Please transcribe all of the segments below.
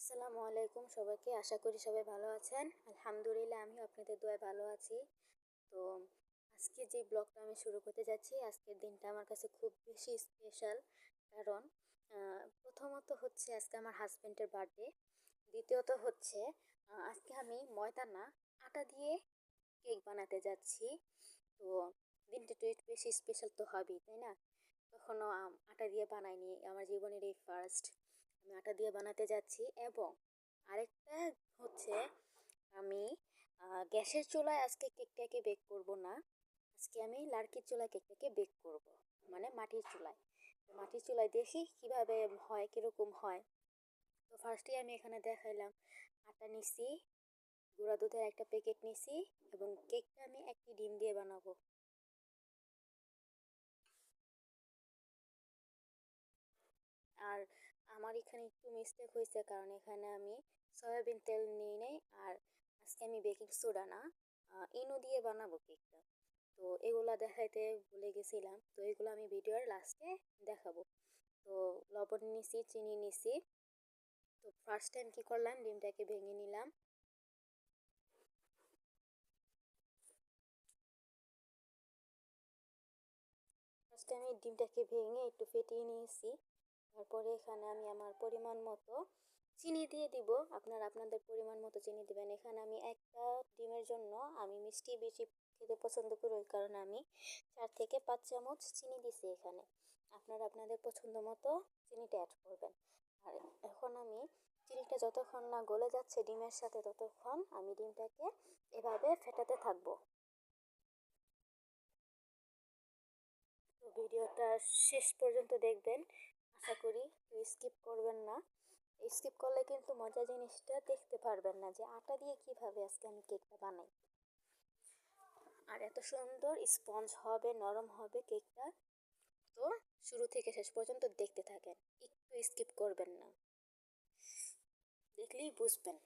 আসসালামু আলাইকুম সবাইকে। আশা করি সবাই ভালো আছেন। আলহামদুলিল্লাহ আমিও আপনাদের দোয়ায় ভালো আছি। তো আজকে যে ব্লগটা আমি শুরু করতে যাচ্ছি, আজকের দিনটা আমার কাছে খুব বেশি স্পেশাল। কারণ প্রথমত হচ্ছে আজকে আমার হাজব্যান্ডের বার্থডে। দ্বিতীয়ত হচ্ছে আজকে আমি ময়দা না, আটা দিয়ে কেক বানাতে যাচ্ছি। তো দিনটা একটু বেশি স্পেশাল তো হবেই, তাই না? কখনো আটা দিয়ে বানাইনি, আমার জীবনের এই ফার্স্ট আমি আটা দিয়ে বানাতে যাচ্ছি। এবং আরেকটা হচ্ছে আমি গ্যাসের চুলায় আজকে কেকটাকে বেক করব না, আজকে আমি লার্কির চুলায় কেকটাকে বেক করব, মানে মাটির চুলায়। তো মাটির চুলায় দেখি কিভাবে হয়, কিরকম হয়। তো ফার্স্টে আমি এখানে দেখাইলাম, আটা নিছি, গুঁড়া দুধের একটা প্যাকেট নিছি, এবং কেকটা আমি একটি ডিম দিয়ে বানাবো। আর আমার এখানে একটু মিস্টেক হয়েছে, কারণ এখানে আমি সয়াবিন তেল নিই নাই। আর আজকে আমি বেকিং সোডা না, ইনো দিয়ে বানাবো কেকটা। তো এগুলা দেখাইতে ভুলে গেছিলাম, তো এগুলো আমি ভিডিওর লাস্টে দেখাবো। তো লবণ নিছি, চিনি নিছি। তো ফার্স্ট টাইম কি করলাম, ডিমটাকে ভেঙে নিলাম। ফার্স্টে আমি ডিমটাকে ভেঙে একটু ফেটিয়ে নিয়েছি। তারপরে এখানে আমি আমার পরিমাণ মতো চিনি দিয়ে দিব। আপনারা আপনাদের পরিমাণ মতো চিনি দিবেন। এখানে আমি একটা ডিমের জন্য আমি মিষ্টি বেশি খেতে পছন্দ করি, ওই কারণে আমি 4 থেকে 5 চামচ চিনি দিছি এখানে। আপনারা আপনাদের পছন্দ মতো চিনিটা অ্যাড করবেন। আর এখন আমি চিনিটা যতক্ষণ না গলে যাচ্ছে ডিমের সাথে, ততক্ষণ আমি ডিমটাকে এভাবে ফেটাতে থাকবো। তো ভিডিওটা শেষ পর্যন্ত দেখবেন, আশা করি। তো স্কিপ করবেন না। স্কিপ করলে কিন্তু মজার জিনিসটা দেখতে পারবেন না, যে আটা দিয়ে কিভাবে আজকে আমি কেকটা বানাই। আর এত সুন্দর স্পঞ্জ হবে, নরম হবে কেকটা। তো শুরু থেকে শেষ পর্যন্ত দেখতে থাকেন, একটু স্কিপ করবেন না, দেখলেই বুঝবেন।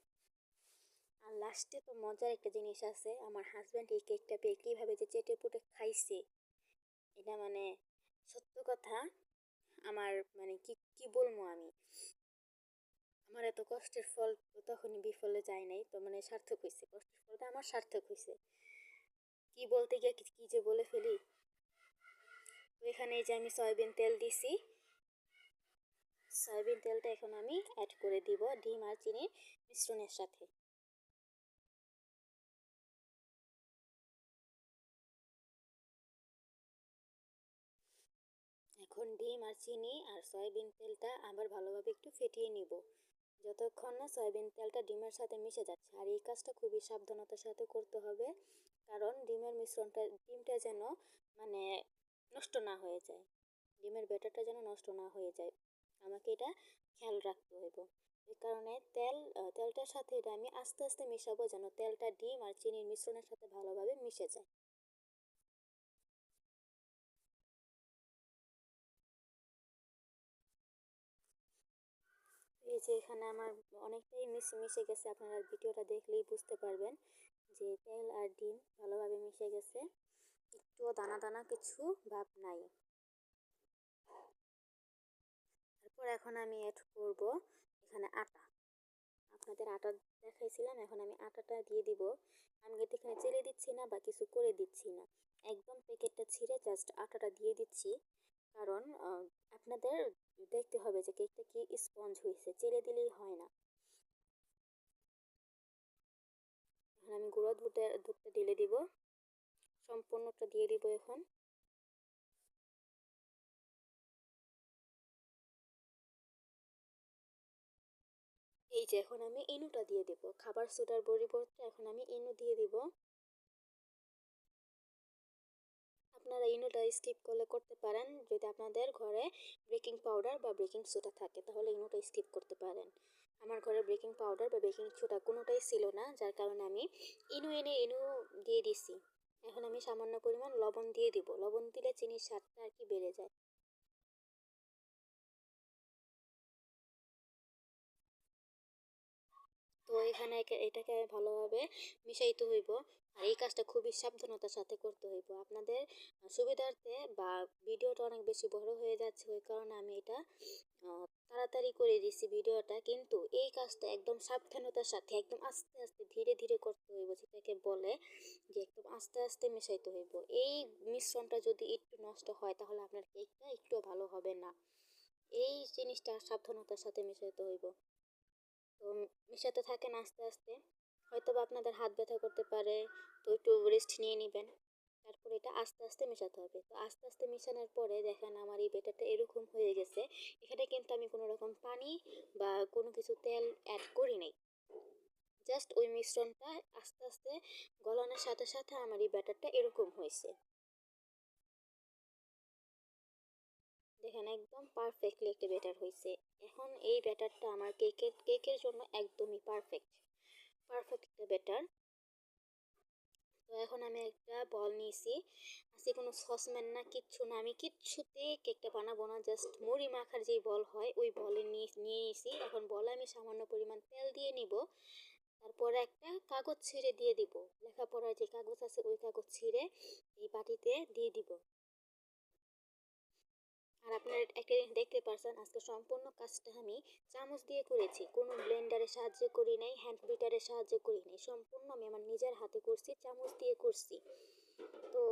আর লাস্টে তো মজার একটা জিনিস আছে, আমার হাজব্যান্ড এই কেকটা পেয়ে কীভাবে যে চেটে পুটে খাইছে, এটা মানে সত্য কথা। আমার মানে কি কি বলবো আমি, আমার এত কষ্টের ফল তখনই বিফলে যায় নাই, তো মানে সার্থক হয়েছে, কষ্টের ফলটা আমার সার্থক হয়েছে। কি বলতে গিয়ে কি যে বলে ফেলি। তো এখানে এই যে আমি সয়াবিন তেল দিছি, সয়াবিন তেলটা এখন আমি অ্যাড করে দিব ডিম আর চিনির মিশ্রণের সাথে। এখন ডিম আর চিনি আর সয়াবিন তেলটা আবার ভালোভাবে একটু ফেটিয়ে নিব, যতক্ষণ না সয়াবিন তেলটা ডিমের সাথে মিশে যাচ্ছে। আর এই কাজটা খুবই সাবধানতার সাথে করতে হবে, কারণ ডিমের মিশ্রণটা, ডিমটা যেন মানে নষ্ট না হয়ে যায়, ডিমের ব্যাটারটা যেন নষ্ট না হয়ে যায়, আমাকে এটা খেয়াল রাখতে হইব। এই কারণে তেলটার সাথে এটা আমি আস্তে আস্তে মিশাবো, যেন তেলটা ডিম আর চিনির মিশ্রণের সাথে ভালোভাবে মিশে যায়। এই যে এখানে আমার অনেকটাই মিশে গেছে, আপনারা ভিডিওটা দেখলেই বুঝতে পারবেন যে তেল আর ডিম ভালোভাবে মিশে গেছে, একটুও দানা দানা কিছু ভাব নাই। তারপর এখন আমি অ্যাড করব এখানে আটা। আপনাদের আটা দেখাইছিলাম, এখন আমি আটাটা দিয়ে দিব। আমি কিন্তু এখানে চেলে দিচ্ছি না বা কিছু করে দিচ্ছি না, একদম প্যাকেটটা ছিঁড়ে জাস্ট আটাটা দিয়ে দিচ্ছি। কারণ আপনাদের দেখতে হবে যে কেকটা কি স্পঞ্জ হয়েছে, চেলে দিলেই হয় না। এখন আমি গুঁড়ো দুধটা ঢেলে দিব, সম্পূর্ণটা দিয়ে দিব এখন। এই যে এখন আমি ইনুটা দিয়ে দেব, খাবার সোডার পরিবর্তে এখন আমি ইনু দিয়ে দিব। আপনারা ইনোটা স্কিপ করলে করতে পারেন, যদি আপনাদের ঘরে বেকিং পাউডার বা বেকিং সোডা থাকে তাহলে ইনোটা স্কিপ করতে পারেন। আমার ঘরে বেকিং পাউডার বা বেকিং সোডা কোনোটাই ছিল না, যার কারণে আমি ইনু দিয়ে দিছি। এখন আমি সামান্য পরিমাণ লবণ দিয়ে দিব, লবণ দিলে চিনির স্বাদটা আর কি বেড়ে যায়। তো তো এখানে এটাকে ভালোভাবে মিশাইতে হইব। আর এই কাজটা খুবই সাবধানতার সাথে করতে হইব। আপনাদের সুবিধার্থে বা ভিডিওটা অনেক বেশি বড় হয়ে যাচ্ছে, ওই কারণে আমি এটা তাড়াতাড়ি করে দিছি ভিডিওটা। কিন্তু এই কাজটা একদম সাবধানতার সাথে একদম আস্তে আস্তে ধীরে ধীরে করতে হইব, যেটাকে বলে যে একদম আস্তে আস্তে মেশাইতে হইব। এই মিশ্রণটা যদি একটু নষ্ট হয় তাহলে আপনার কেকটা একটু ভালো হবে না। এই জিনিসটা সাবধানতার সাথে মেশাইতে হইব। তো মেশাতে থাকেন আস্তে আস্তে। হয়তো বা আপনাদের হাত ব্যথা করতে পারে, তো একটু রেস্ট নিয়ে নেবেন। তারপর এটা আস্তে আস্তে মেশাতে হবে। তো আস্তে আস্তে মেশানোর পরে দেখেন আমার এই ব্যাটারটা এরকম হয়ে গেছে। এখানে কিন্তু আমি কোনো রকম পানি বা কোনো কিছু তেল অ্যাড করি নাই। জাস্ট ওই মিশ্রণটা আস্তে আস্তে গলানোর সাথে সাথে আমার এই ব্যাটারটা এরকম হয়েছে। দেখেন একদম পারফেক্টলি একটা ব্যাটার হয়েছে। এখন এই ব্যাটারটা আমার কেকের জন্য একদমই পারফেক্ট পারফেক্ট একটা ব্যাটার। তো এখন আমি একটা বল নিয়েছি, আজকে কোনো সসম্যান না কিচ্ছু না, আমি কিচ্ছুতেই কেকটা বানাবো না, জাস্ট মুড়ি মাখার যেই বল হয় ওই বলে নিয়েছি। এখন বলে আমি সামান্য পরিমাণ তেল দিয়ে নিব। তারপরে একটা কাগজ ছিঁড়ে দিয়ে দিব, লেখাপড়ার যে কাগজ আছে ওই কাগজ ছিঁড়ে এই বাটিতে দিয়ে দিব। আর আপনারা একটা জিনিস দেখতে পারছেন, আজকে সম্পূর্ণ কাজটা আমি চামচ দিয়ে করেছি, কোনো ব্লেন্ডারের সাহায্যে করি নাই, হ্যান্ড বিটারের সাহায্যে করি নাই, সম্পূর্ণ আমি আমার নিজের হাতে করছি, চামচ দিয়ে করছি। তো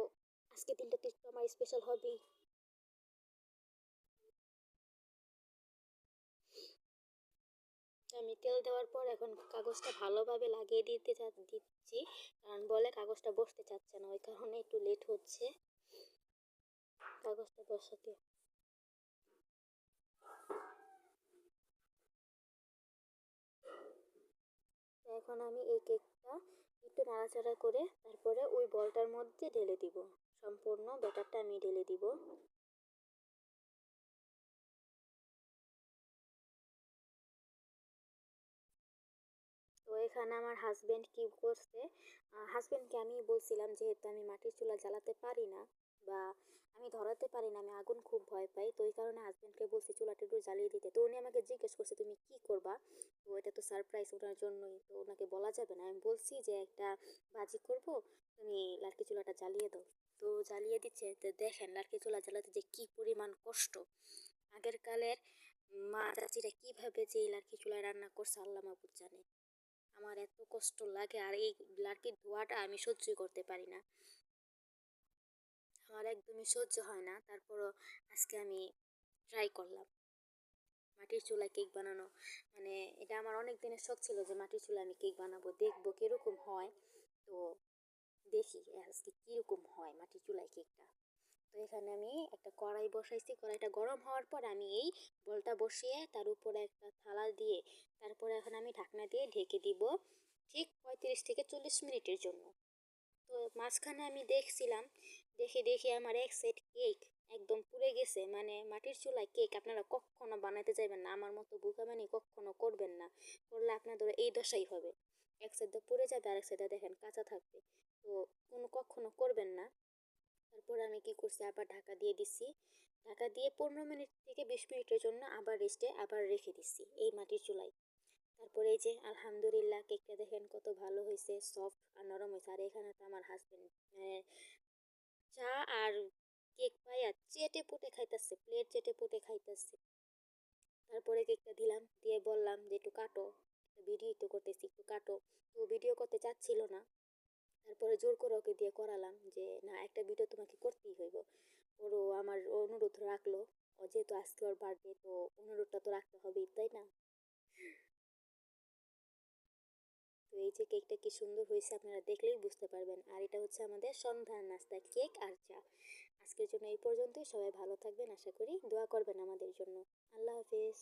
আজকে দিনটা তো একটু আমার স্পেশাল হবেই। আমি তেল দেওয়ার পর এখন কাগজটা ভালোভাবে লাগিয়ে দিচ্ছি, কারণ বলে কাগজটা বসতে চাচ্ছে না, ওই কারণে একটু লেট হচ্ছে কাগজটা বসাতে। তো এখন আমি এই কেকটা একটু নাড়াচাড়া করে তারপরে ওই বলটার মধ্যে ঢেলে দিব, সম্পূর্ণ ব্যাটারটা আমি ঢেলে দিব। তো এখানে আমার হাজবেন্ড কি করছে, হাজবেন্ডকে আমি বলছিলাম যেহেতু আমি মাটির চুলা জ্বালাতে পারি না বা আমি ধরাতে পারি না, আমি আগুন খুব ভয় পাই, তো এই কারণে হাজবেন্ডকে বলছি চুলাটা একটু জ্বালিয়ে দিতে। তো উনি আমাকে জিজ্ঞেস করছে তুমি কি করবা, তো এটা তো সারপ্রাইজ ওনার জন্যই, তো ওনাকে বলা যাবে না। আমি বলছি যে একটা বাজি করব, তুমি লার্কি চুলাটা জ্বালিয়ে দাও। তো জ্বালিয়ে দিচ্ছে। তো দেখেন লার্কি চুলা জ্বালাতে যে কি পরিমাণ কষ্ট। আগের কালের মা চাচিরা কিভাবে যে এই লার্কি চুলায় রান্না করছে আল্লাহ মাবুদ জানে। আমার এত কষ্ট লাগে, আর এই লার্কির ধোঁয়াটা আমি সহ্যই করতে পারি না, আমার একদমই সহ্য হয় না। তারপরও আজকে আমি ট্রাই করলাম মাটির চুলায় কেক বানানো। মানে এটা আমার অনেক দিনের শখ ছিল যে মাটির চুলায় আমি কেক বানাবো, দেখবো কিরকম হয়। তো দেখি আজকে কিরকম হয় মাটির চুলায় কেকটা। তো এখানে আমি একটা কড়াই বসাইছি, কড়াইটা গরম হওয়ার পর আমি এই বলটা বসিয়ে তার উপরে একটা থালা দিয়ে তারপরে এখন আমি ঢাকনা দিয়ে ঢেকে দিব ঠিক 35 থেকে 40 মিনিটের জন্য। তো মাঝখানে আমি দেখছিলাম, দেখে দেখে আমার এক সেট কেক একদম পুড়ে গেছে। মানে মাটির চুলায় কেক আপনারা কখনো বানাতে যাবেন না, আমার মতো বোকামানি কখনো করবেন না, করলে আপনাদের এই দশাই হবে, এক সাইডটা পুড়ে যাবে আরেক সাইডটা দেখেন কাঁচা থাকবে। তো কখনো করবেন না। তারপর আমি কি করছি, আবার ঢাকা দিয়ে দিছি, ঢাকা দিয়ে 15 থেকে 20 মিনিটের জন্য আবার রেস্টে আবার রেখে দিছি এই মাটির চুলায়। তারপরে এই যে আলহামদুলিল্লাহ কেকটা দেখেন কত ভালো হয়েছে, সফট আর নরম হয়েছে। আর এখানে তো আমার হাজবেন্ড মানে চা আর কেক পাইয়া চেটে পুটে খাইতেছে, প্লেট চেটে পুটে খাইতেছে। তারপরে কেকটা দিলাম, দিয়ে বললাম যে একটু কাটো, ভিডিও তো করতেছি একটু কাটো। তো ভিডিও করতে চাচ্ছিল না, তারপরে জোর করে ওকে দিয়ে করালাম যে না একটা ভিডিও তোমাকে করতেই হইব। ওরও আমার অনুরোধ রাখলো, ও যেহেতু আজকে ওর বার্থডে, তো অনুরোধটা তো রাখতে হবেই তাই না। তো এই যে কেকটা কি সুন্দর হয়েছে আপনারা দেখলেই বুঝতে পারবেন। আর এটা হচ্ছে আমাদের সন্ধ্যার নাস্তা, কেক আর চা। আজকের জন্য এই পর্যন্তই, সবাই ভালো থাকবেন, আশা করি দোয়া করবেন আমাদের জন্য। আল্লাহ হাফেজ।